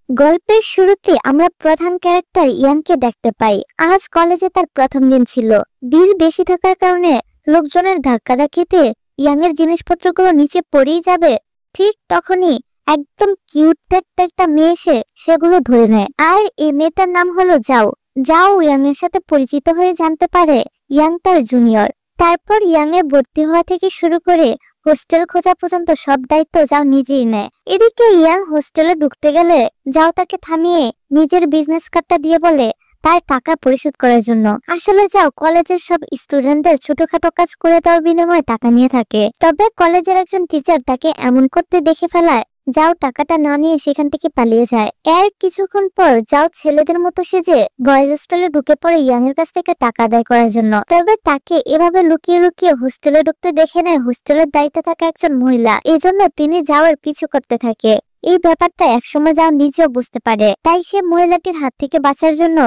গল্পের শুরুতে আমরা প্রধান ক্যারেক্টার ইয়াংকে দেখতে পাই। আজ কলেজে তার প্রথম দিন ছিল। ভিড় বেশি থাকার কারণে লোকজনের ধাক্কাধাক্কিতে ইয়াং এর জিনিসপত্রগুলো নিচে পড়েই যাবে। ঠিক তখনই একদম কিউট দেখতে একটা মেয়ে এসে সেগুলো ধরে নেয়। আর এই মেয়েটার নাম হলো যাও। যাও ইয়াং এর সাথে পরিচিত হয়ে জানতে পারে ইয়াং তার জুনিয়র। তারপর ইয়াং এর ভর্তি হওয়া থেকে শুরু করে হোস্টেল খোঁজা পর্যন্ত সব দায়িত্ব যাও নিজেই নেয়। এদিকে ইয়াং হোস্টেলে ঢুকতে গেলে যাও তাকে থামিয়ে নিজের বিজনেস কার্ডটা দিয়ে বলে তার টাকা পরিশোধ করার জন্য। আসলে যাও কলেজের সব স্টুডেন্টদের ছোটখাটো কাজ করে দেওয়ার বিনিময়ে টাকা নিয়ে থাকে। তবে কলেজের একজন টিচার তাকে এমন করতে দেখে ফেলায় যাও টাকাটা না নিয়ে সেখান থেকে পালিয়ে যায়। এর কিছুক্ষণ পর যাও ছেলেদের মতো সেজে বয়েজ হোস্টেলে ঢুকে পড়ে ইয়াং এর কাছ থেকে টাকা আদায় করার জন্য। তবে তাকে এভাবে লুকিয়ে লুকিয়ে হোস্টেলে ঢুকতে দেখে নেয় হোস্টেলের দায়িত্বে থাকা একজন মহিলা। এজন্য তিনি যাওয়ার পিছু করতে থাকে। এই ব্যাপারটা একসময় যাও নিজেও বুঝতে পারে। তাই সে মহিলাটির হাত থেকে বাঁচার জন্য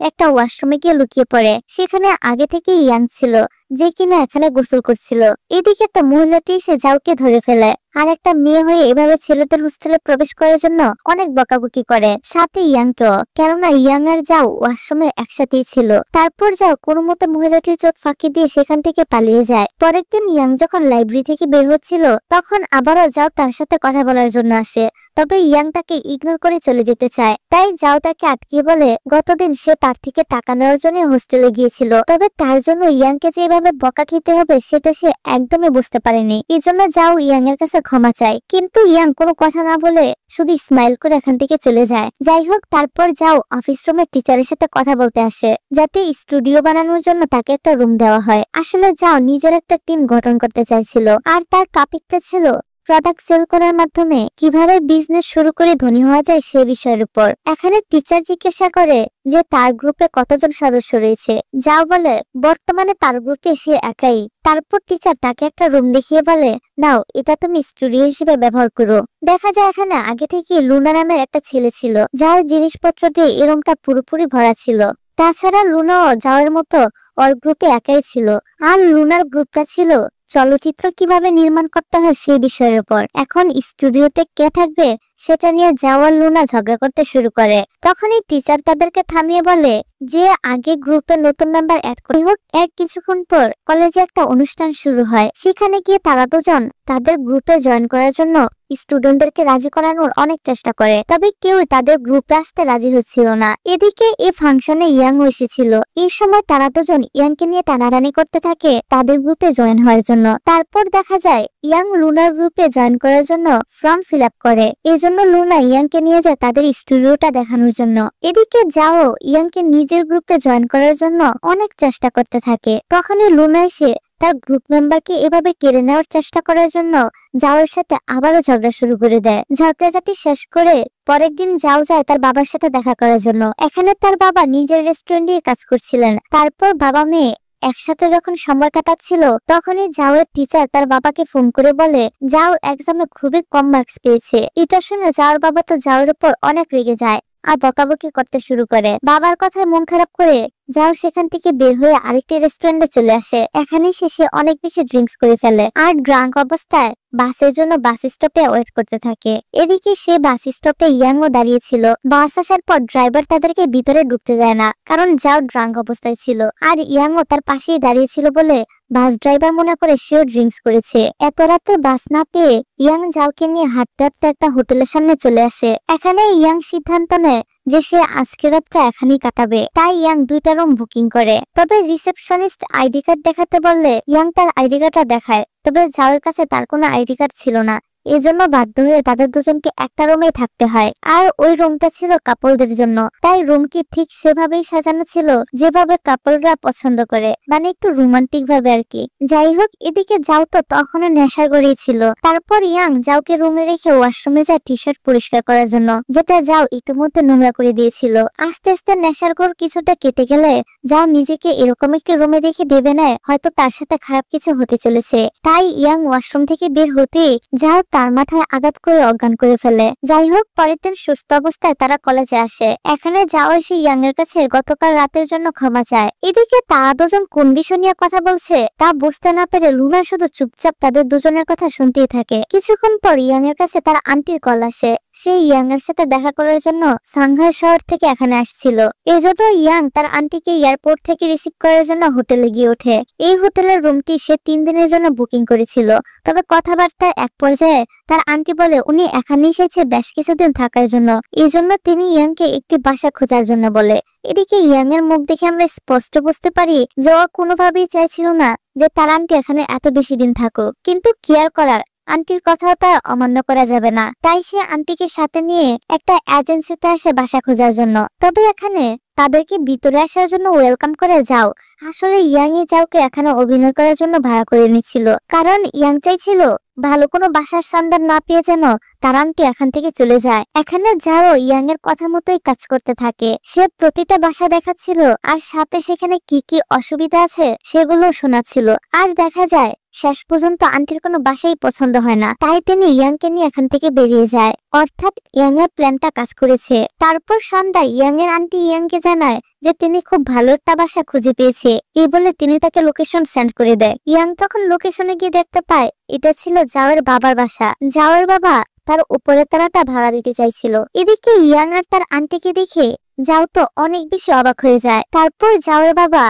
একটা ওয়াশরুমে গিয়ে লুকিয়ে পড়ে। সেখানে আগে থেকে ইয়াং ছিল, যে কিনা এখানে গোসল করছিল। এদিকে তো মহিলাটি সে যাওকে ধরে ফেলে আর একটা মেয়ে হয়ে এভাবে ছেলেদের হোস্টেলে প্রবেশ করার জন্য অনেক বকাবকি করে, সাথে ইয়াংকেও। কেননা ইয়াং আর যাও ওয়াশরুমে একসাথেই ছিল। তারপর যাও কোনো মতে মহিলাটির চোখ ফাঁকি দিয়ে সেখান থেকে পালিয়ে যায়। পরের দিন ইয়াং যখন লাইব্রেরি থেকে বের হচ্ছিল তখন আবারও যাও তার সাথে কথা বলার জন্য আসে। তবে ইয়াং তাকে ইগনোর করে চলে যেতে চায়। তাই যাও তাকে আটকিয়ে বলে গতদিন সে তার থেকে টাকা নেওয়ার জন্য হোস্টেলে গিয়েছিল। তবে তার জন্য ইয়াংকে যে এভাবে বকা খেতে হবে সেটা সে একদমই বুঝতে পারেনি। এই জন্য যাও ইয়াং এর কাছে ক্ষমা চায়, কিন্তু ইয়াং কোনো কথা না বলে শুধু স্মাইল করে এখান থেকে চলে যায়। যাই হোক, তারপর যাও অফিস রুমের টিচারের সাথে কথা বলতে আসে যাতে স্টুডিও বানানোর জন্য তাকে একটা রুম দেওয়া হয়। আসলে যাও নিজের একটা টিম গঠন করতে চাইছিল আর তার টপিকটা ছিল প্রোডাক্ট সেল করার মাধ্যমে কিভাবে বিজনেস শুরু করে ধনী হওয়া যায় সে বিষয়ের উপর। এখানে টিচার জিজ্ঞাসা করে যে তার গ্রুপে কতজন সদস্য রয়েছে। যাও বলে বর্তমানে তার গ্রুপে সে একাই। তারপর টিচার তাকে একটা রুম দেখিয়ে বলে নাও এটা তুমি স্টুডিও হিসেবে ব্যবহার করো। দেখা যায় এখানে আগে থেকে লুনা নামের একটা ছেলে ছিল যার জিনিসপত্র দিয়ে এই রুমটা পুরোপুরি ভরা ছিল। তাছাড়া লুনাও যাওয়ার মতো ওর গ্রুপে একাই ছিল। আর লুনার গ্রুপটা ছিল চলচ্চিত্র কিভাবে নির্মাণ করতে হয় সেই বিষয়ের উপর। এখন স্টুডিওতে কে থাকবে সেটা নিয়ে যাওয়ার লুনা ঝগড়া করতে শুরু করে। তখনই টিচার তাদেরকে থামিয়ে বলে যে আগে গ্রুপে নতুন মেম্বার অ্যাড করে হোক। এর কিছুক্ষণ পর কলেজে একটা অনুষ্ঠান শুরু হয়। সেখানে গিয়ে তারা দুজন তাদের গ্রুপে জয়েন করার জন্য স্টুডেন্টদেরকে রাজি করানোর অনেক চেষ্টা করে, তবে কেউ তাদের গ্রুপে আসতে রাজি হচ্ছিল না। এদিকে এই ফাংশনে ইয়াং এসেছিল। এই সময় তারা দুজন ইয়াংকে নিয়ে টানাটানি করতে থাকে তাদের গ্রুপে জয়েন হওয়ার জন্য। তারপর দেখা যায় ইয়াং লুনার গ্রুপে জয়েন করার জন্য ফর্ম ফিল আপ করে। এই জন্য লুনা ইয়াংকে নিয়ে যায় তাদের স্টুডিওটা দেখানোর জন্য। এদিকে যাও ইয়াংকে নিজের গ্রুপে জয়েন করার জন্য অনেক চেষ্টা করতে থাকে। তখনই লুনা এসে তার গ্রুপ মেম্বারকে এভাবে কেড়ে নেওয়ার চেষ্টা করার জন্য যাওয়ার সাথে আবারও ঝগড়া শুরু করে দেয়। ঝগড়াঝাটি শেষ করে পরের দিন যাও যায় তার বাবার সাথে দেখা করার জন্য। এখানে তার বাবা নিজের রেস্টুরেন্টে কাজ করছিলেন। তারপর বাবা মেয়ে একসাথে যখন সময় কাটাচ্ছিল তখনই যাওয়ের টিচার তার বাবাকে ফোন করে বলে যাও এক্সামে খুবই কম মার্কস পেয়েছে। এটা শুনে যাওয়ার বাবা তো যাওয়ার উপর অনেক রেগে যায় আর বকাবকি করতে শুরু করে। বাবার কথায় মন খারাপ করে যাও সেখান থেকে বের হয়ে আরেকটি রেস্টুরেন্টে চলে আসে। এখানেই সে অনেক বেশি ড্রিঙ্কস করে ফেলে আর ড্রাঙ্ক অবস্থায় বাসের জন্য বাস স্টপে ওয়েট করতে থাকে। এদিকে সে বাস স্টপে ইয়াংও দাঁড়িয়েছিল। বাস আসার পর ড্রাইভার তাদেরকে ভিতরে ঢুকতে দেয় না, কারণ যাও ড্রাঙ্ক অবস্থায় ছিল। আর ইয়াংও তার পাশেই দাঁড়িয়েছিল বলে বাস ড্রাইভার মনে করে সেও ড্রিঙ্কস করেছে। এত রাতে বাস না পেয়ে ইয়াং যাওকে নিয়ে হাঁটতে হাঁটতে একটা হোটেলের সামনে চলে আসে। এখানে ইয়াং সিদ্ধান্ত নেয় যে সে আজকের রাতটা এখানেই কাটাবে। তাই ইয়াং দুইটা রুম বুকিং করে। তবে রিসেপশনিস্ট আইডি কার্ড দেখাতে বললে ইয়াং তার আইডি কার্ডটা দেখায়। তবে যাওয়ার কাছে তার কোনো আইডি কার্ড ছিল না। এজন্য বাধ্য হয়ে তাদের দুজনকে একটা রুমেই থাকতে হয়। আর ওই রুমটা ছিল কাপলদের জন্য। তাই রুমটি ঠিক সেভাবেই সাজানো ছিল যেভাবে কাপলরা পছন্দ করে, মানে একটু রোমান্টিক ভাবে আর কি। যাই হোক, এদিকে যাও তো তখনও নেশার গড়েই ছিল। তারপর ইয়াং যাওকে রুমে রেখে ওয়াশরুমে যায় টি শার্ট পরিষ্কার করার জন্য, যেটা যাও ইতিমধ্যে নোংরা করে দিয়েছিল। আস্তে আস্তে নেশার গড় কিছুটা কেটে গেলে যাও নিজেকে এরকম একটি রুমে দেখে ভেবে নেয় হয়তো তার সাথে খারাপ কিছু হতে চলেছে। তাই ইয়াং ওয়াশরুম থেকে বের হতে যাও তার মাথায় আঘাত করে অজ্ঞান করে ফেলে। যাই হোক, পরের দিন সুস্থ অবস্থায় তারা কলেজে আসে। এখানে যাও এসে ইয়াং এর কাছে গতকাল রাতের জন্য ক্ষমা চায়। এদিকে তারা দুজন কোন বিষয় নিয়ে কথা বলছে তা বুঝতে না পেরে লুনা শুধু চুপচাপ তাদের দুজনের কথা শুনতেই থাকে। কিছুক্ষণ পর ইয়াং এর কাছে তার আন্টির কল আসে। সে ইয়াং এর সাথে দেখা করার জন্য সাংহাই শহর থেকে এখানে আসছিল। এজন্য ইয়াং তার আন্টিকে এয়ারপোর্ট থেকে রিসিভ করার জন্য হোটেলে গিয়ে ওঠে। এই হোটেলের রুমটি সে 3 দিনের জন্য বুকিং করেছিল। তবে কথাবার্তার এক পর্যায়ে তার আন্টি বলে উনি এখানে এসেছে বেশ কিছুদিন থাকার জন্য, এই জন্য তিনি ইয়াংকে একটি বাসা খোঁজার জন্য বলে। এদিকে ইয়াং এর মুখ দেখে আমরা স্পষ্ট বুঝতে পারি যে ও কোনোভাবেই চাইছিল না যে তার আন্টি এখানে এত বেশি দিন থাকুক, কিন্তু কেয়ার করার আন্টির কথাও তার অমান্য করা যাবে না। তাই সে আন্টিকে সাথে নিয়ে একটা এজেন্সিতে আসে বাসা খোঁজার জন্য। তবে এখানে তাদেরকে ভিতরে আসার জন্য ওয়েলকাম করে যাও। আসলে ইয়াং ই যাওকে এখানে অভিনয় করার জন্য ভাড়া করে নিচ্ছিল, কারণ ইয়াং চাইছিল ভালো কোনো বাসার সন্ধান না পেয়ে যেন তার আন্টি এখান থেকে চলে যায়। এখানে যাও ইয়াং এর কথা মতোই কাজ করতে থাকে। সে প্রতিটা বাসা দেখাচ্ছিল আর সাথে সেখানে কি কি অসুবিধা আছে সেগুলো শোনাচ্ছিল। আর দেখা যায় শেষ পর্যন্ত আন্টির কোনো বাসাই পছন্দ হয় না, তাই তিনি ইয়াংকে নিয়ে এখান থেকে বেরিয়ে যায়। অর্থাৎ ইয়াং এর প্ল্যানটা কাজ করেছে। তারপর সন্ধ্যায় ইয়াং এর আন্টি ইয়াংকে জানায় যে তিনি খুব ভালো একটা বাসা খুঁজে পেয়েছে। এই বলে তিনি তাকে লোকেশন সেন্ড করে দেয়। ইয়াং তখন লোকেশনে গিয়ে দেখতে পায় এটা ছিল জাওয়ের বাবার বাসা। জাওয়ের বাবা তার উপরের তলাটা ভাড়া দিতে চাইছিল। এদিকে ইয়াং আর তার আন্টিকে দেখে জাও তো অনেক বেশি অবাক হয়ে যায়। তারপর জাওয়ের বাবা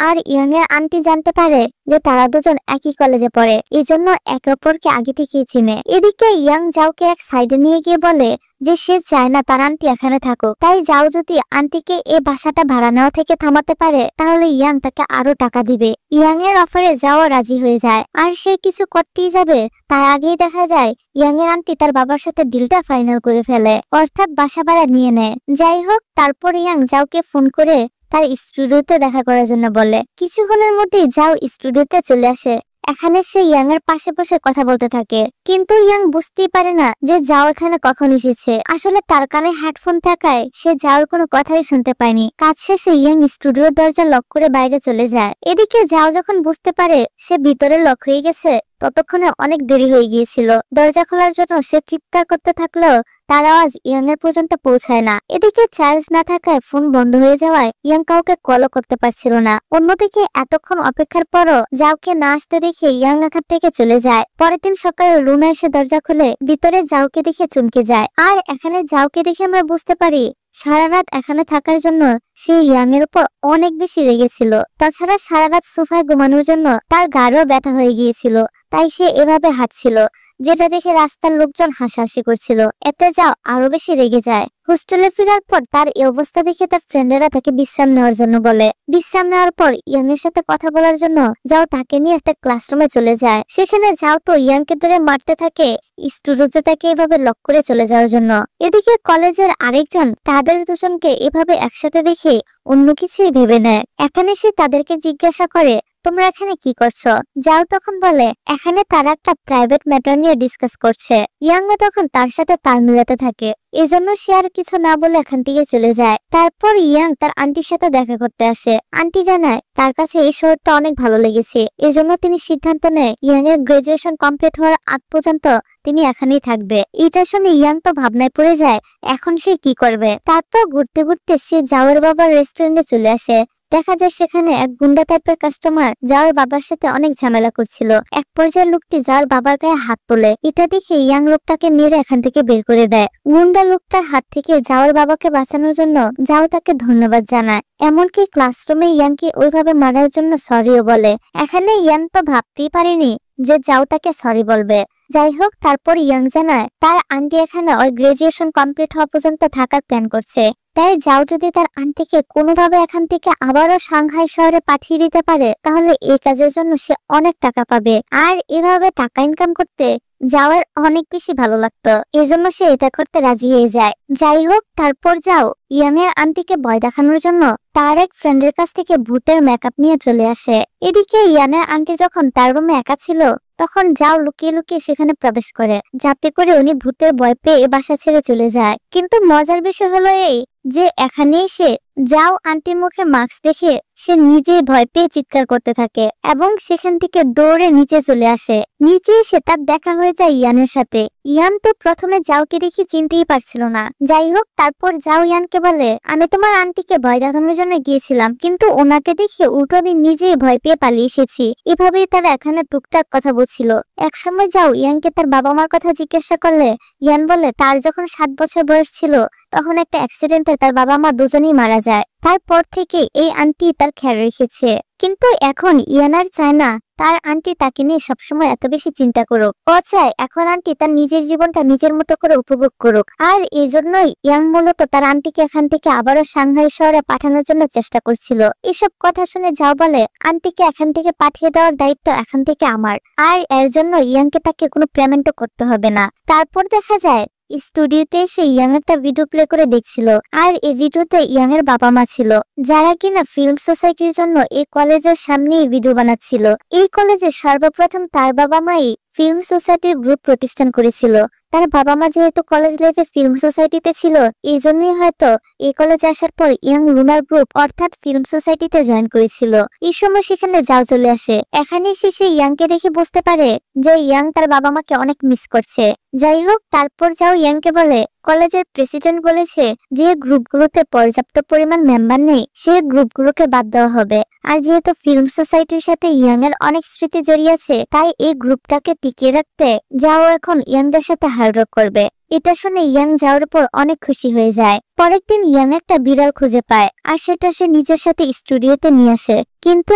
আর ইয়াং এর আন্টি জানতে পারে যে তারা দুজন একই কলেজে পড়ে, এই জন্য একে অপরকে আগে থেকেই চিনে। এদিকে ইয়াং জাওকে এক সাইডে নিয়ে গিয়ে বলে যে সে চায় না তার আন্টি এখানে থাকুক, তাই জাও যদি আন্টিকে এই বাসাটা ভাড়া নেওয়া থেকে থামাতে পারে তাহলে ইয়াং তাকে আরো টাকা দিবে। ইয়াং এর অফারে জাও রাজি হয়ে যায়, আর সে কিছু করতেই যাবে তার আগেই দেখা যায় ইয়াং এর আন্টি তার বাবার সাথে ডিলটা ফাইনাল করে ফেলে, অর্থাৎ বাসা ভাড়া নিয়ে নেয়। যাই হোক, তারপর ইয়াং জাওকে ফোন করে তার স্টুডিওতে দেখা করার জন্য বলে। কিছুক্ষণের মধ্যেই যাও স্টুডিওতে চলে আসে। এখানে সে ইয়াং এর পাশে বসে কথা বলতে থাকে, কিন্তু ইয়াং বুঝতেই পারে না যে যাও এখানে কখন এসেছে। আসলে তার কানে হেডফোন থাকায় সে যাওয়ার কোনো কথাই শুনতে পায়নি। কাজ শেষে ইয়াং স্টুডিওর দরজা লক করে বাইরে চলে যায়। এদিকে যাও যখন বুঝতে পারে সে ভিতরে লক হয়ে গেছে, ততক্ষণে অনেক দেরি হয়ে গিয়েছিল। দরজা খোলার জন্য সে চিৎকার করতে থাকলেও তার আওয়াজ ইয়াং এর পর্যন্ত পৌঁছায় না। এদিকে চার্জ না থাকায় ফোন বন্ধ হয়ে যাওয়ায় ইয়াং কাউকে কলও করতে পারছিল না। অন্যদিকে এতক্ষণ অপেক্ষার পরও যাওকে না আসতে দেখে ইয়াং এখান থেকে চলে যায়। পরের দিন সকালে রুমে এসে দরজা খুলে ভিতরে যাওকে দেখে চমকে যায়। আর এখানে যাওকে দেখে আমরা বুঝতে পারি সারা রাত এখানে থাকার জন্য সে ইয়াং এর উপর অনেক বেশি রেগেছিল। তাছাড়া সারা রাত সোফায় ঘুমানোর জন্য তার গাড়ও ব্যথা হয়ে গিয়েছিল, তাই সে এভাবে হাঁটছিল, যেটা দেখে রাস্তার লোকজন হাসাহাসি করছিল। এতে যাও আরো বেশি রেগে যায়। হোস্টেলে ফেরার পর তার এই অবস্থা দেখে তার ফ্রেন্ডেরা তাকে বিশ্রাম নেওয়ার জন্য বলে। বিশ্রাম নেওয়ার পর ইয়াং এর সাথে কথা বলার জন্য যাও তাকে নিয়ে একটা ক্লাসরুমে চলে যায়। সেখানে যাও তো ইয়াংকে ধরে মারতে থাকে, স্টুডিওতে তাকে এভাবে লক করে চলে যাওয়ার জন্য। এদিকে কলেজের আরেকজন তাদের দুজনকে এভাবে একসাথে দেখে অন্য কিছুই ভেবে নেয়। এখানে সে তাদেরকে জিজ্ঞাসা করে তোমরা এখানে কি করছো? যাও তখন বলে এখানে তারা একটা প্রাইভেট ম্যাটার নিয়ে ডিসকাস করছে। ইয়াং তখন তার সাথে তাল মিলাতে থাকে, এজন্য সে আর কিছু না বলে এখান থেকে চলে যায়। তারপর ইয়াং তার আন্টির সাথে দেখা করতে আসে। আন্টি জানায় তার কাছে এই শহরটা অনেক ভালো লেগেছে, এজন্য তিনি সিদ্ধান্ত নেয় ইয়াং এর গ্রাজুয়েশন কমপ্লিট হওয়ার আগ পর্যন্ত তিনি এখানেই থাকবে। এটা শুনে ইয়াং তো ভাবনায় পড়ে যায় এখন সে কি করবে। তারপর ঘুরতে ঘুরতে সে জাওয়ের বাবার রেস্টুরেন্টে চলে আসে। দেখা যায় সেখানে এক গুন্ডা টাইপের কাস্টমার যাওয়ার বাবার সাথে অনেক ঝামেলা করছিল। এক পর্যায়ে লোকটি যাওয়ার বাবার গায়ে হাত তোলে। এটা দেখে ইয়াং লোকটাকে মেরে এখান থেকে বের করে দেয়। গুন্ডা লোকটার হাত থেকে যাওয়ার বাবাকে বাঁচানোর জন্য যাও তাকে ধন্যবাদ জানায়। এমনকি ক্লাসরুমে ইয়াংকে ওইভাবে মারার জন্য সরিও বলে। এখানে ইয়াং তো ভাবতেই পারেনি যে যাও তাকে সরি বলবে। যাই হোক, তারপর ইয়াং জানায় তার আন্টি এখানে ওর গ্রাজুয়েশন কমপ্লিট হওয়া পর্যন্ত থাকার প্ল্যান করছে। তাই যাও যদি তার আন্টিকে কোনোভাবে এখান থেকে আবারও সাংহাই শহরে পাঠিয়ে দিতে পারে তাহলে এই কাজের জন্য সে অনেক টাকা পাবে। আর এভাবে টাকা ইনকাম করতে যাওয়ার অনেক বেশি ভালো লাগতো, এজন্য সে এটা করতে রাজি হয়ে যায়। যাই হোক, তারপর যাও ইয়াং এর আন্টিকে ভয় দেখানোর জন্য তার এক ফ্রেন্ডের কাছ থেকে ভূতের মেকআপ নিয়ে চলে আসে। এদিকে ইয়াং এর আন্টি যখন তার রুমে একা ছিল তখন যাও লুকিয়ে লুকিয়ে সেখানে প্রবেশ করে, যাতে করে উনি ভূতের ভয় পেয়ে বাসা ছেড়ে চলে যায়। কিন্তু মজার বিষয় হলো এই যে এখানে এসে যাও আন্টির মুখে মাস্ক দেখে সে নিজে ভয় পেয়ে চিৎকার করতে থাকে এবং সেখান থেকে দৌড়ে নিচে চলে আসে। নিচে এসে তার দেখা হয়ে যায় ইয়ানের সাথে। ইয়ান তো প্রথমে যাওকে দেখে চিনতেই পারছিল না। যাই হোক, তারপর যাও ইয়ানকে বলে, আমি তোমার আন্টিকে ভয় দেখানোর জন্য গিয়েছিলাম, কিন্তু ওনাকে দেখে উল্টো আমি নিজেই ভয় পেয়ে পালিয়ে এসেছি। এভাবেই তারা এখানে টুকটাক কথা বলছিল। একসময় যাও ইয়ানকে তার বাবা মার কথা জিজ্ঞাসা করলে ইয়ান বলে তার যখন 7 বছর বয়স ছিল তখন একটা অ্যাক্সিডেন্টে তার বাবা মা দুজনেই মারা যায়। তারপর থেকে এই আন্টি তার খেয়াল রেখেছে, কিন্তু এখন ইয়ান আর চায় না তার আন্টি তাকে নিয়ে সবসময় এত বেশি চিন্তা করুক। ও চায় এখন আন্টি তার নিজের জীবনটা নিজের মতো করে উপভোগ করুক। আর এই জন্যই ইয়াং মূলত তার আন্টিকে এখান থেকে আবারও সাংহাই শহরে পাঠানোর জন্য চেষ্টা করছিল। এসব কথা শুনে যাও বলে, আন্টিকে এখান থেকে পাঠিয়ে দেওয়ার দায়িত্ব এখন থেকে আমার, আর এর জন্য ইয়াংকে তাকে কোনো পেমেন্টও করতে হবে না। তারপর দেখা যায় স্টুডিওতে এসে ইয়াং একটা ভিডিও প্লে করে দেখছিল, আর এই ভিডিওতে ইয়াং এর বাবা মা ছিল, যারা কিনা ফিল্ম সোসাইটির জন্য এই কলেজের সামনেই ভিডিও বানাচ্ছিল। এই কলেজে সর্বপ্রথম তার বাবা মাই ফিল্ম সোসাইটির গ্রুপ প্রতিষ্ঠান করেছিল। তার বাবা মা যেহেতু কলেজ লাইফে ফিল্ম সোসাইটিতে ছিল, এই জন্যই হয়তো এই কলেজে আসার পর ইয়াং লুনার গ্রুপ অর্থাৎ ফিল্ম সোসাইটিতে জয়েন করেছিল। এই সময় সেখানে যাও চলে আসে। এখানে এসে সে ইয়াংকে দেখে বুঝতে পারে যে ইয়াং তার বাবা মাকে অনেক মিস করছে। যাই হোক, তারপর যাও ইয়াংকে বলে, কলেজের প্রেসিডেন্ট বলেছে যে গ্রুপগুলোতে পর্যাপ্ত পরিমাণ মেম্বার নেই, সেই গ্রুপগুলোকে বাদ দেওয়া হবে। আর যেহেতু ফিল্ম সোসাইটির সাথে ইয়াং এর অনেক স্মৃতি জড়িয়ে আছে, তাই এই গ্রুপটাকে টিকিয়ে রাখতে যাও এখন ইয়াংদের সাথে হার্ডওয়ার্ক করবে। এটা শুনে ইয়াং যাওয়ার পর অনেক খুশি হয়ে যায়। পরের দিন ইয়াং একটা বিড়াল খুঁজে পায়, আর সেটা সে নিজের সাথে স্টুডিওতে নিয়ে আসে। কিন্তু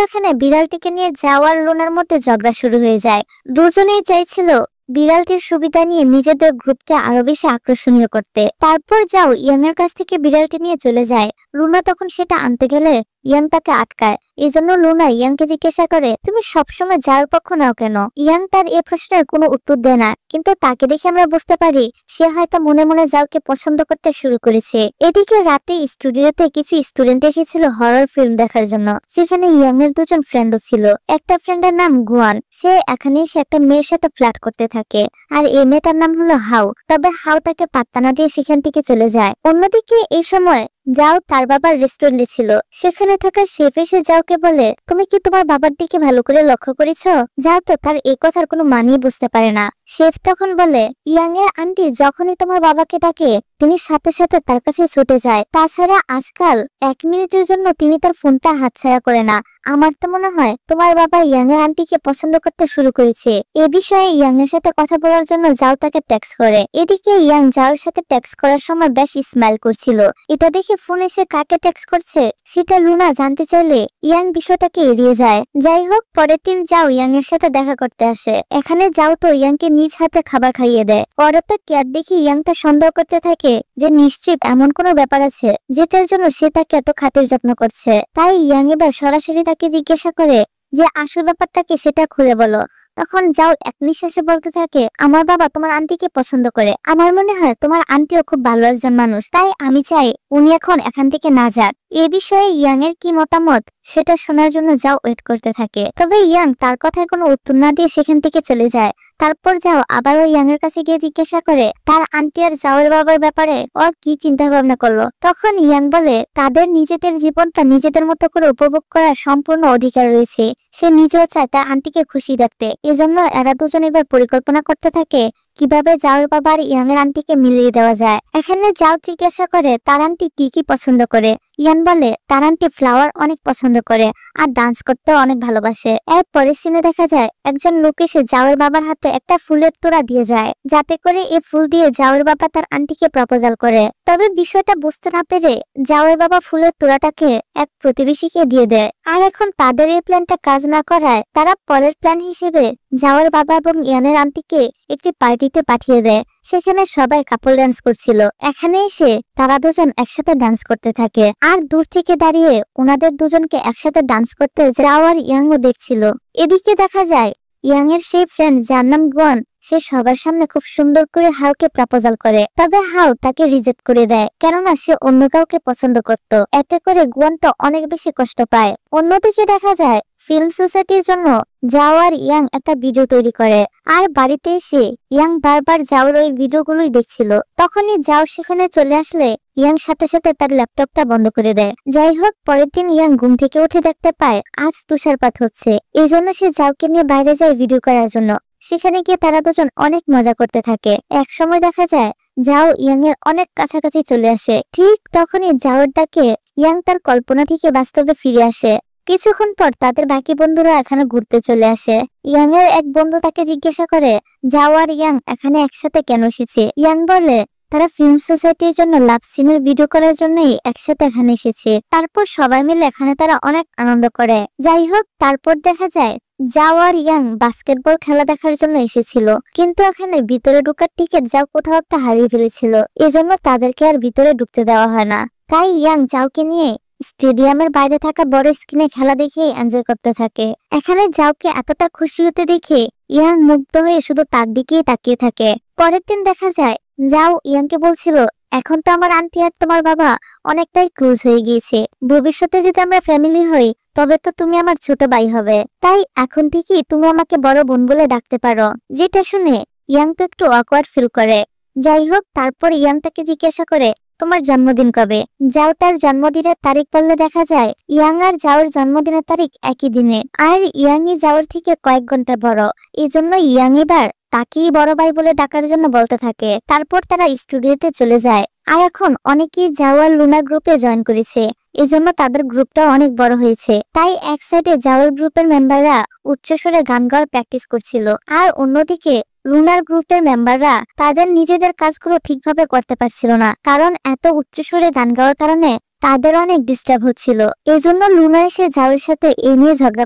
এখানে বিড়ালটিকে নিয়ে যাও আর লুনার মধ্যে ঝগড়া শুরু হয়ে যায়। দুজনেই চাইছিল বিড়ালটির সুবিধা নিয়ে নিজেদের গ্রুপকে আরো বেশি আকর্ষণীয় করতে। তারপর যাও ইয়াং এর কাছ থেকে বিড়ালটি নিয়ে চলে যায়। লুনা তখন সেটা আনতে গেলে ইয়াং তাকে আটকায়। এই জন্য লুনা ইয়াংকে জিজ্ঞাসা করে, তুমি সবসময় যার পক্ষ নাও কেন? ইয়াং তার এ প্রশ্নের কোনো উত্তর দেয় না, কিন্তু তাকে দেখে আমরা বুঝতে পারি সে হয়তো মনে মনে যাওকে পছন্দ করতে শুরু করেছে। এদিকে রাতে স্টুডিওতে কিছু স্টুডেন্ট এসেছিল হরর ফিল্ম দেখার জন্য, সেখানে ইয়াং এর দুজন ফ্রেন্ডও ছিল। একটা ফ্রেন্ডের নাম গুয়ান, সে এখানে এসে একটা মেয়ের সাথে ফ্লার্ট করতে থাকে, আর এই মেয়েটার নাম হলো হাউ। তবে হাউ তাকে পাত্তা না দিয়ে সেখান থেকে চলে যায়। অন্যদিকে এই সময় যাও তার বাবার রেস্টুরেন্টে ছিল। সেখানে থাকা শেফ এসে যাওকে বলে, তুমি কি তোমার বাবার দিকে ভালো করে লক্ষ্য করেছো? যাও তো তার এই কথার কোনো মানেই বুঝতে পারে না। শেফ তখন বলে, ইয়াং এর আন্টি যখনই তোমার বাবাকে ডাকে তিনি সাথে সাথে তার কাছে ছুটে যায়। তাছাড়া আজকাল 1 মিনিটের জন্য তিনি তার ফোনটা হাতছাড়া করে না। আমার তো মনে হয় তোমার বাবা ইয়াং এর আন্টিকে পছন্দ করতে শুরু করেছে। এ বিষয়ে ইয়াং এর সাথে কথা বলার জন্য যাও তাকে টেক্সট করে। এদিকে ইয়াং যাওর সাথে টেক্সট করার সময় বেশ স্মাইল করছিল। এটা দেখে ফোন এসে কাকে টেক্সট করছে সেটা লুনা জানতে চাইলে ইয়াং বিষয়টাকে এড়িয়ে যায়। যাই হোক, পরের দিন যাও ইয়াং এর সাথে দেখা করতে আসে। এখানে যাও তো ইয়াংকে নিজ হাতে খাবার খাইয়ে দেয়। পরে কেয়ার দেখে ইয়াংটা সন্দেহ করতে থাকে যে নিশ্চিত এমন কোনো ব্যাপার আছে যেটার জন্য সে তাকে এত খাতির যত্ন করছে। তাই ইয়াং এবার সরাসরি তাকে জিজ্ঞাসা করে যে আসল ব্যাপারটা কি সেটা খুলে বলো। তখন যাও এক নিঃশ্বাসে বলতে থাকে, আমার বাবা তোমার আন্টিকে পছন্দ করে। আমার মনে হয় তোমার আন্টিও খুব ভালো একজন মানুষ, তাই আমি চাই উনি এখন এখান থেকে না যাক। এ বিষয়ে ইয়াং এর কি মতামত সেটা শোনার জন্য যাও ওয়েট করতে থাকে। তবে ইয়াং তার কথায় কোনো উত্তর না দিয়ে সেখান থেকে চলে যায়। তারপর যাও আবারও ইয়াং এর কাছে গিয়ে জিজ্ঞাসা করে তার আন্টি আর যাওয়ের বাবার ব্যাপারে ও কি চিন্তা ভাবনা করলো। তখন ইয়াং বলে, তাদের নিজেদের জীবনটা নিজেদের মতো করে উপভোগ করার সম্পূর্ণ অধিকার রয়েছে। সে নিজেও চায় তার আন্টিকে খুশি রাখতে। এজন্য এরা দুজন এবার পরিকল্পনা করতে থাকে কিভাবে যাওয়ার বাবা আর ইয়াং এর আন্টিকে মিলিয়ে দেওয়া যায়। এখানে যাও জিজ্ঞাসা করে তার আন্টি কি কি পছন্দ করে। ইয়ান বলে তার আন্টি ফ্লাওয়ার অনেক পছন্দ করে আর ডান্স করতে অনেক ভালোবাসে। এরপরে সিনে দেখা যায় একজন লোক এসে যাওয়ার বাবার হাতে একটা ফুলের তোড়া দিয়ে যায়, যাতে করে এই ফুল দিয়ে যাওয়ার বাবা তার আন্টিকে প্রপোজাল করে। তবে বিষয়টা বুঝতে না পেরে যাওয়ার বাবা ফুলের তোড়াটাকে এক প্রতিবেশীকে দিয়ে দেয়। আর এখন তাদের এই প্ল্যানটা কাজ না করায় তারা পরের প্ল্যান হিসেবে যাওয়ার বাবা এবং ইয়ানের আন্টিকে একটি পার্টিতে পাঠিয়ে দেয়। সেখানে সবাই কাপল ডান্স করছিল। এখানে এসে তারা দুজন একসাথে ডান্স করতে থাকে, আর দূর থেকে দাঁড়িয়ে ওনাদের দুজনকে একসাথে ডান্স করতে যাও আর ইয়াংও দেখছিল। এদিকে দেখা যায় ইয়াং এর সেই ফ্রেন্ড যার নাম গুয়ান, সে সবার সামনে খুব সুন্দর করে হাউকে প্রপোজাল করে। তবে হাউ তাকে রিজেক্ট করে দেয়, কেননা সে অন্য কাউকে পছন্দ করত। এতে করে গুয়ান তো অনেক বেশি কষ্ট পায়। অন্যদিকে দেখা যায় ফিল্ম সোসাইটির জন্য জাও আর ইয়াং একটা ভিডিও তৈরি করে। আর বাড়িতে এসে ইয়াং বারবার জাওর ওই ভিডিওগুলোই দেখছিল। তখনই জাও সেখানে চলে আসলে ইয়াং সাথে সাথে তার ল্যাপটপটা বন্ধ করে দেয়। যাই হোক, পরের দিন ইয়াং ঘুম থেকে উঠে দেখতে পায় আজ তুষারপাত হচ্ছে। এই জন্য সে জাওকে নিয়ে বাইরে যায় ভিডিও করার জন্য। সেখানে গিয়ে তারা দুজন অনেক মজা করতে থাকে। এক সময় দেখা যায় জাও ইয়াং এর অনেক কাছাকাছি চলে আসে। ঠিক তখনই জাওর ডাকে ইয়াং তার কল্পনা থেকে বাস্তবে ফিরে আসে। কিছুক্ষণ পর তাদের বাকি বন্ধুরা এখানে ঘুরতে চলে আসে। ইয়াং এর এক বন্ধু তাকে জিজ্ঞাসা করে জাও আর ইয়াং এখানে একসাথে কেন এসেছে। ইয়াং বলে তারা ফিল্ম সোসাইটির জন্য লাভ সিনের ভিডিও করার জন্যই একসাথে এখানে এসেছে। তারপর সবাই মিলে এখানে তারা অনেক আনন্দ করে। যাই হোক, তারপর দেখা যায় জাও আর ইয়াং বাস্কেটবল খেলা দেখার জন্য এসেছিল, কিন্তু এখানে ভিতরে ঢোকার টিকিট জাও কোথাও একটা হারিয়ে ফেলেছিল। এজন্য তাদেরকে আর ভিতরে ঢুকতে দেওয়া হয় না। তাই ইয়াং জাওকে নিয়ে স্টেডিয়ামের বাইরে থাকা বড় স্ক্রিনে খেলা দেখে এনজয় করতে থাকে। এখানে জাওকে এতটা খুশি হতে দেখে ইয়াং মুগ্ধ হয়ে শুধু তার দিকেই তাকিয়ে থাকে। পরের দিন দেখা যায় জাও ইয়াংকে বলছিল, এখন তো আমার আন্টি আর তোমার বাবা অনেকটাই ক্লোজ হয়ে গিয়েছে। ভবিষ্যতে যদি আমরা ফ্যামিলি হই তবে তো তুমি আমার ছোট ভাই হবে। তাই এখন থেকেই তুমি আমাকে বড় বোন বলে ডাকতে পারো। যেটা শুনে ইয়াং তো একটু অকওয়ার্ড ফিল করে। যাই হোক, তারপর ইয়াং তাকে জিজ্ঞাসা করে তোমার জন্মদিন কবে। জাও তার জন্মদিনের তারিখ বললে দেখা যায় ইয়াং আর জাওর জন্মদিনের তারিখ একই দিনে। আর ইয়াংই জাওর থেকে কয়েক ঘন্টা বড়। এই জন্য ইয়াং এবার তাকেই বড় ভাই বলে ডাকার জন্য বলতে থাকে। তারপর তারা স্টুডিওতে চলে যায়। আর এখন অনেকেই জাও আর লুনা গ্রুপে জয়েন করেছে। এজন্য তাদের গ্রুপটা অনেক বড় হয়েছে। তাই এক সাইডে জাওর গ্রুপের মেম্বাররা উচ্চস্বরে গান গাওয়ার প্র্যাকটিস করছিল, আর অন্যদিকে লুনার গ্রুপের মেম্বাররা তাদের নিজেদের কাজগুলো ঠিকভাবে করতে পারছিল না, কারণ এত উচ্চস্বরে গান গাওয়ার কারণে তাদের অনেক ডিস্টার্ব হচ্ছিল। এজন্য লুনা এসে জাওয়ের সাথে এই নিয়ে ঝগড়া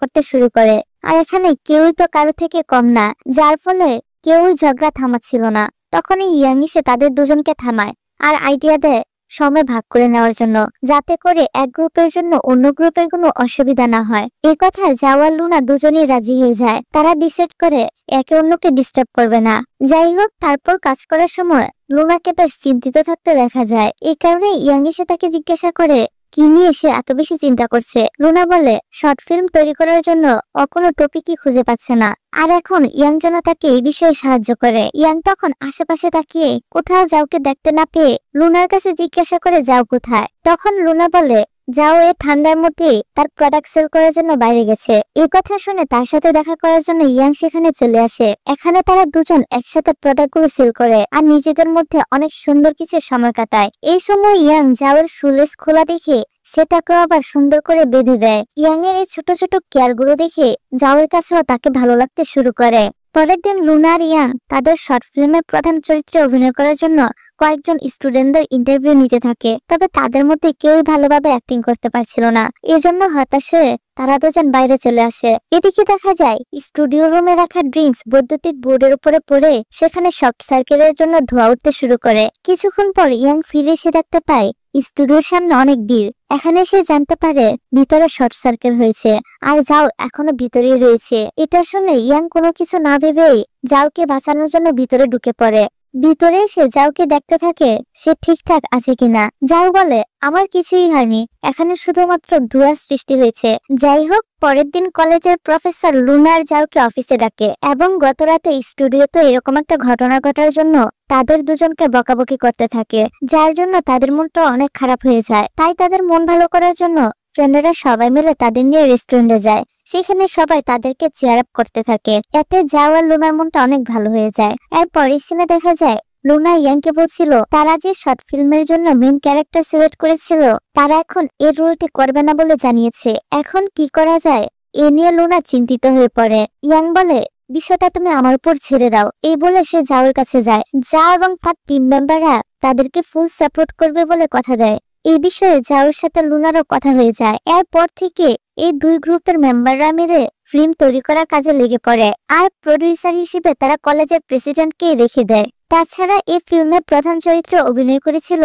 করতে শুরু করে। আর এখানে কেউই তো কারো থেকে কম না, যার ফলে কেউই ঝগড়া থামাচ্ছিল না। তখনই ইয়াং এসে তাদের দুজনকে থামায় আর আইডিয়া দেয় সময় ভাগ করে নেওয়ার জন্য, যাতে করে এক গ্রুপের জন্য অন্য গ্রুপের কোনো অসুবিধা না হয়। এই কথায় জাও আর লুনা দুজনেই রাজি হয়ে যায়। তারা ডিসাইড করে একে অন্যকে ডিস্টার্ব করবে না। যাই হোক, তারপর কাজ করার সময় লুনাকে বেশ চিন্তিত থাকতে দেখা যায়। এই কারণে ইয়াং এসে তাকে জিজ্ঞাসা করে কি নিয়ে সে এত বেশি চিন্তা করছে। লুনা বলে শর্ট ফিল্ম তৈরি করার জন্য ও কোনো টপিকই খুঁজে পাচ্ছে না, আর এখন ইয়াং যেন তাকে এই বিষয়ে সাহায্য করে। ইয়াং তখন আশেপাশে তাকিয়ে কোথাও জাওকে দেখতে না পেয়ে লুনার কাছে জিজ্ঞাসা করে যাও কোথায়। তখন লুনা বলে যাও এই ঠান্ডার মধ্যে তার প্রোডাক্ট সেল করার জন্য বাইরে গেছে। এই কথা শুনে তার সাথে দেখা করার জন্য ইয়াং সেখানে চলে আসে। এখানে তারা দুজন একসাথে প্রোডাক্টগুলো সেল করে আর নিজেদের মধ্যে অনেক সুন্দর কিছু সময় কাটায়। এই সময় ইয়াং জাওয়ের শুলেস খোলা দেখে সেটাকেও আবার সুন্দর করে বেঁধে দেয়। ইয়াং এর এই ছোট ছোট কেয়ার গুলো দেখে জাওয়ের কাছেও তাকে ভালো লাগতে শুরু করে। পরের দিন লুনা আর ইয়াং তাদের শর্ট ফিল্মের প্রধান চরিত্রে অভিনয় করার জন্য কয়েকজন স্টুডেন্টদের ইন্টারভিউ নিতে থাকে, তবে তাদের মধ্যে কেউই ভালোভাবে অ্যাক্টিং করতে পারছিল না। এজন্য হতাশ হয়ে তারা দুজন বাইরে চলে আসে। এদিকে দেখা যায় স্টুডিও রুমে রাখা ড্রিঙ্কস বৈদ্যুতিক বোর্ডের উপরে পড়ে সেখানে শর্ট সার্কিটের জন্য ধোঁয়া উঠতে শুরু করে। কিছুক্ষণ পর ইয়াং ফিরে এসে দেখতে পায় স্টুডিওর সামনে অনেক ভিড়। এখানে সে জানতে পারে ভিতরে শর্ট সার্কিট হয়েছে আর জাও এখনো ভিতরেই রয়েছে। এটা শুনে ইয়াং কোনো কিছু না ভেবেই জাওকে বাঁচানোর জন্য ভিতরে ঢুকে পড়ে। ভিতরে এসে জাওকে দেখতে থাকে সে ঠিকঠাক আছে কিনা। জাও বলে আমার কিছুই হয়নি, এখানে শুধুমাত্র ধোঁয়ার সৃষ্টি হয়েছে। যাই হোক, পরের দিন কলেজের প্রফেসর লুনা আর জাওকে অফিসে ডাকে এবং গত রাতে স্টুডিওতে এরকম একটা ঘটনা ঘটার জন্য তাদের দুজনকে বকাবকি করতে থাকে, যার জন্য তাদের মনটা অনেক খারাপ হয়ে যায়। তাই তাদের মন ভালো করার জন্য ফ্রেন্ডরা সবাই মিলে তাদের নিয়ে রেস্টুরেন্টে যায়। সেখানে সবাই তাদেরকে চেয়ার আপ করতে থাকে। এতে জাও আর লুনার মনটা অনেক ভালো হয়ে যায়। এরপরের সিনে দেখা যায় লুনা ইয়াংকে বলছিল তারা যে শর্ট ফিল্মের জন্য মেইন ক্যারেক্টার সিলেক্ট করেছিল তারা এখন এই রোলটি করবে না বলে জানিয়েছে। এখন কি করা যায় এ নিয়ে লুনা চিন্তিত হয়ে পড়ে। ইয়াং বলে বিষয়টা তুমি আমার উপর ছেড়ে দাও। এই বলে সে জাওয়ের কাছে যায়। জাও এবং তার টিম মেম্বাররা তাদেরকে ফুল সাপোর্ট করবে বলে কথা দেয়। এই বিষয়ে জাওয়ের সাথে লুনারও কথা হয়ে যায়। এরপর থেকে এই দুই গ্রুপের মেম্বাররা মিলে ফিল্ম তৈরি করার কাজে লেগে পড়ে আর প্রডিউসার হিসেবে তারা কলেজের প্রেসিডেন্টকে রেখে দেয়। তাছাড়া এই ফিল্মের প্রধান চরিত্রে অভিনয় করেছিল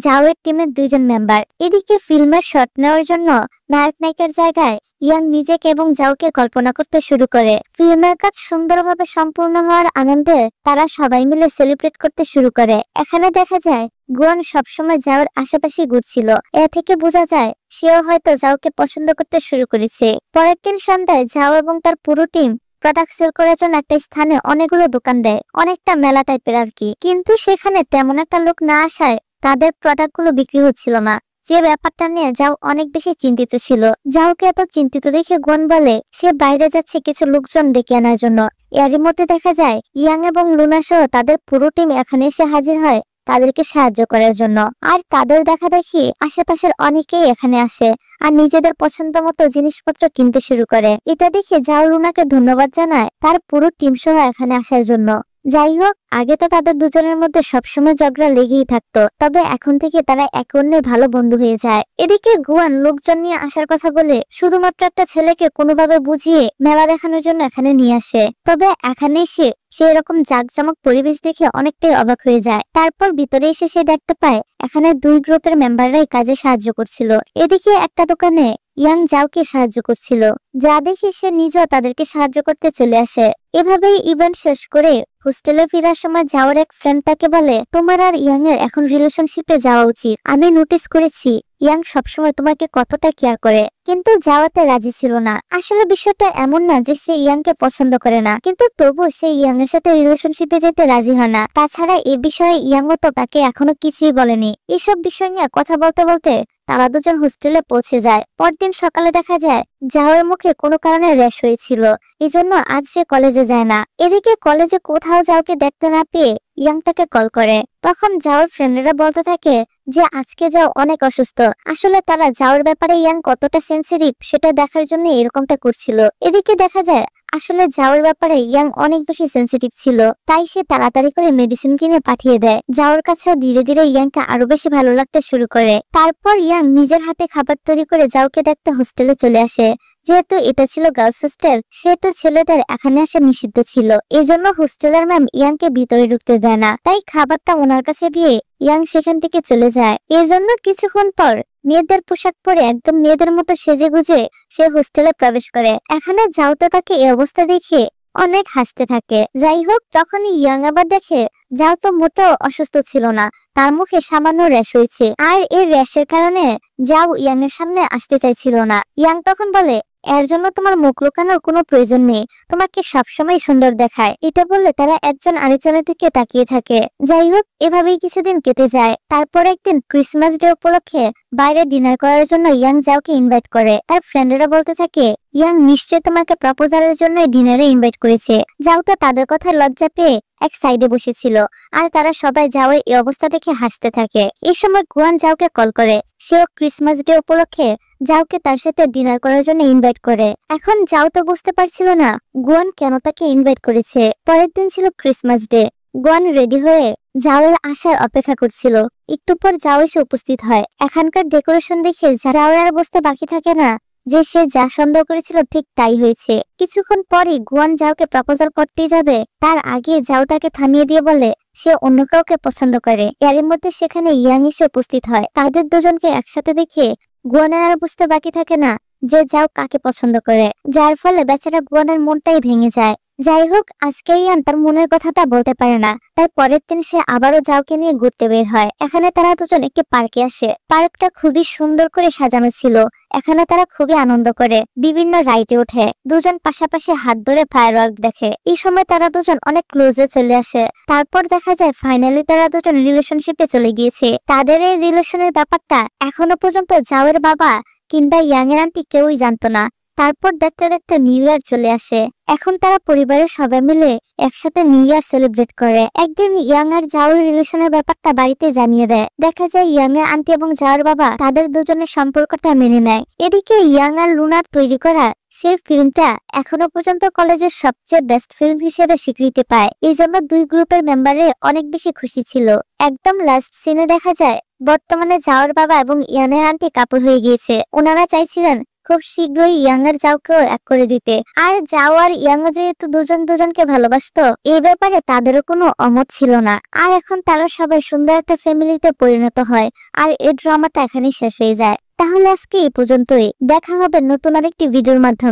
জাওয়ের টিমের 2জন মেম্বার। এদিকে ফিল্মের শট নেওয়ার জন্য নায়ক নায়িকার জায়গায় ইয়াং নিজেকে এবং জাওকে কল্পনা করতে শুরু করে। ফিল্মের কাজ সুন্দরভাবে সম্পূর্ণ হওয়ার আনন্দে তারা সবাই মিলে সেলিব্রেট করতে শুরু করে। এখানে দেখা যায় গুয়ান সবসময় জাওর আশেপাশে ঘুরছিল। এ থেকে বোঝা যায় সেও হয়তো জাওকে পছন্দ করতে শুরু করেছে। পরের দিন সন্ধ্যায় জাও এবং তার পুরো টিম প্রোডাক্ট সেল করার জন্য একটা স্থানে অনেকগুলো দোকান দেয়, অনেকটা মেলা টাইপের আর কি। কিন্তু সেখানে তেমন একটা লোক না আসায় তাদের প্রোডাক্ট গুলো বিক্রি হচ্ছিল না। যে ব্যাপারটা নিয়ে জাও অনেক বেশি চিন্তিত ছিল। জাওকে এত চিন্তিত দেখে গুয়ান বলে সে বাইরে যাচ্ছে কিছু লোকজন ডেকে আনার জন্য। এরই মধ্যে দেখা যায় ইয়াং এবং লুনা সহ তাদের পুরো টিম এখানে এসে হাজির হয় তাদেরকে সাহায্য করার জন্য। আর তাদের দেখা দেখি আশেপাশের অনেকেই এখানে আসে আর নিজেদের পছন্দ মতো জিনিসপত্র কিনতে শুরু করে। এটা দেখে জাও লুনাকে ধন্যবাদ জানায় তার পুরো টিম সহ এখানে আসার জন্য। যাই হোক, আগে তো তাদের দুজনের মধ্যে সবসময় ঝগড়া লেগেই থাকতো, তবে এখন থেকে তারা একে অন্যের ভালো বন্ধু হয়ে যায়। এদিকে গুয়ান লোকজন নিয়ে আসার কথা বলে শুধুমাত্র একটা ছেলেকে কোনোভাবে বুঝিয়ে মেলা দেখানোর জন্য এখানে নিয়ে আসে। তবে এখানে এসে সে এরকম জাঁকজমক পরিবেশ দেখে অনেকটাই অবাক হয়ে যায়। তারপর ভিতরে এসে সে দেখতে পায় এখানে 2 গ্রুপের মেম্বাররাই কাজে সাহায্য করছিল। এদিকে একটা দোকানে ইয়াং জাওকে সাহায্য করছিল, যা দেখে সে নিজেও তাদেরকে সাহায্য করতে চলে আসে। এভাবেই ইভেন্ট শেষ করে হোস্টেলে ফেরার সময় জাওয়ার এক ফ্রেন্ড তাকে বলে তোমার আর ইয়াং এর এখন রিলেশনশিপে যাওয়া উচিত। আমি নোটিস করেছি ইয়াং সবসময় তোমাকে কতটা কেয়ার করে। কিন্তু জাওয়াতে রাজি ছিল না। আসলে বিষয়টা এমন না যে সে ইয়াংকে পছন্দ করে না, কিন্তু তবু সে ইয়াং এর সাথে রিলেশনশিপে যেতে রাজি হয় না। তাছাড়া এ বিষয়ে ইয়াংও তো তাকে এখনো কিছুই বলেনি। এসব বিষয় নিয়ে কথা বলতে বলতে তারা দুজন হোস্টেলে পৌঁছে যায়। পরদিন সকালে দেখা যায় জাওয়ার মুখে কোনো কারণে র্যাশ হয়েছিল, এজন্য আজ সে কলেজে যায় না। এদিকে কলেজে কোথাও জাওকে দেখতে না পেয়ে ইয়াং তাকে কল করে। তখন জাওর ফ্রেন্ডরা বলতে থাকে যে আজকে জাও অনেক অসুস্থ। আসলে তারা জাওর ব্যাপারে ইয়াং কতটা সেন্সিটিভ সেটা দেখার জন্য এরকমটা করছিল। এদিকে দেখা যায় আসলে জাওর ব্যাপারে ইয়াং অনেক বেশি সেন্সিটিভ ছিল, তাই সে তাড়াতাড়ি করে মেডিসিন কিনে পাঠিয়ে দেয়। জাওর কাছেও ধীরে ধীরে ইয়াংকে আরো বেশি ভালো লাগতে শুরু করে। তারপর ইয়াং নিজের হাতে খাবার তৈরি করে জাওকে দেখতে হোস্টেলে চলে আসে। যেহেতু এটা ছিল গার্লস হোস্টেল, সেহেতু ছেলেদের এখানে আসা নিষিদ্ধ ছিল। এজন্য হোস্টেলের ম্যাম ইয়াংকে ভিতরে ঢুকতে দেয় না, তাই খাবারটা ওনার কাছে দিয়ে ইয়াং সেখান থেকে চলে যায়। এজন্য কিছুক্ষণ পর মেয়েদের পোশাক পরে একদম মেয়েদের মতো সেজে গুজে সে হোস্টেলে প্রবেশ করে। এখানে যাওতে তাকে এই অবস্থা দেখে অনেক হাসতে থাকে। যাই হোক, তখনই ইয়াং আবার দেখে যাও তো মোটেও অসুস্থ ছিল না, তার মুখে সামান্য র্যাশ হয়েছে। আর এই র্যাশের কারণে যাও ইয়াং এর সামনে আসতে চাইছিল না। ইয়াং তখন বলে এর জন্য তোমার মুখ লুকানোর কোনো প্রয়োজন নেই, তোমাকে সবসময় সুন্দর দেখায়। এটা বললে তারা একজন আরেকজনের দিকে তাকিয়ে থাকে। যাই হোক, এভাবেই কিছুদিন কেটে যায়। তারপর একদিন ক্রিসমাস ডে উপলক্ষে বাইরে ডিনার করার জন্য ইয়াং জাওকে ইনভাইট করে। তার ফ্রেন্ডরা বলতে থাকে ইয়াং নিশ্চয় তোমাকে প্রপোজালের জন্য ডিনারে ইনভাইট করেছে। যাও তো তাদের কথায় লজ্জা পেয়ে এক সাইডে বসেছিল, আর তারা সবাই জাওয়ের এই অবস্থা দেখে হাসতে থাকে। এই সময় গুয়ান জাওকে কল করে। সেও ক্রিসমাস ডে উপলক্ষে জাওকে তার সাথে ডিনার করার জন্য ইনভাইট করে। এখন জাও তো বুঝতে পারছিল না গুয়ান কেন তাকে ইনভাইট করেছে। পরের দিন ছিল ক্রিসমাস ডে। গুয়ান রেডি হয়ে জাওয়ের আসার অপেক্ষা করছিল। একটু পর জাও এসে উপস্থিত হয়। এখানকার ডেকোরেশন দেখে জাওয়ের আর বুঝতে বাকি থাকে না যে সে যা সন্দেহ করেছিল ঠিক তাই হয়েছে। কিছুক্ষণ পরই গুয়ান জাওকে প্রপোজাল করতেই যাবে, তার আগে জাও তাকে থামিয়ে দিয়ে বলে সে অন্য কাউকে পছন্দ করে। এর মধ্যে সেখানে ইয়াং এসে উপস্থিত হয়। তাদের দুজনকে একসাথে দেখে গুয়ানের আর বুঝতে বাকি থাকে না যে যাও কাকে পছন্দ করে, যার ফলে বেচারা গুয়ানের মনটাই ভেঙে যায়। যাই হোক, আজকে ইয়ান তার মনের কথাটা বলতে পারে না, তাই পরের দিন সে আবারও জাওকে নিয়ে ঘুরতে বের হয়। এখানে তারা দুজন একটি পার্কে আসে। পার্কটা খুবই সুন্দর করে সাজানো ছিল। এখানে তারা খুবই আনন্দ করে, বিভিন্ন রাইডে ওঠে, দুজন পাশাপাশি হাত ধরে ফায়ারওয়ার্ক দেখে। এই সময় তারা দুজন অনেক ক্লোজে চলে আসে। তারপর দেখা যায় ফাইনালি তারা দুজন রিলেশনশিপে চলে গিয়েছে। তাদের এই রিলেশনের ব্যাপারটা এখনো পর্যন্ত জাওয়ের বাবা কিংবা ইয়াং এর আন্টি কেউই জানতো না। তারপর দেখতে দেখতে নিউ ইয়ার চলে আসে। এখন তারা পরিবারের সবাই মিলে একসাথে নিউ ইয়ার সেলিব্রেট করে। একদিন ইয়াং আর জাওর রিলেশনের ব্যাপারটা বাড়িতে জানিয়ে দেয়। দেখা যায় ইয়াং এর আন্টি এবং জাওর বাবা তাদের দুজনের সম্পর্কটা মেনে নেয়। এদিকে ইয়াং আর লুনার তৈরি করা সেই ফিল্মটা এখনো পর্যন্ত কলেজের সবচেয়ে বেস্ট ফিল্ম হিসেবে স্বীকৃতি পায়। এই জন্য 2 গ্রুপের মেম্বারে অনেক বেশি খুশি ছিল। একদম লাস্ট সিনে দেখা যায় বর্তমানে জাওর বাবা এবং ইয়ানের আন্টি কাপড় হয়ে গিয়েছে। ওনারা চাইছিলেন খুব শীঘ্রই ইয়াং আর জাওকেও এক করে দিতে। আর জাও আর ইয়াং যেহেতু দুজন দুজনকে ভালোবাসতো, এই ব্যাপারে তাদেরও কোনো অমত ছিল না। আর এখন তারা সবাই সুন্দর একটা ফ্যামিলিতে পরিণত হয়, আর এই ড্রামাটা এখানেই শেষ হয়ে যায়। তাহলে আজকে এই পর্যন্তই, দেখা হবে নতুন আরেকটি ভিডিওর মাধ্যমে।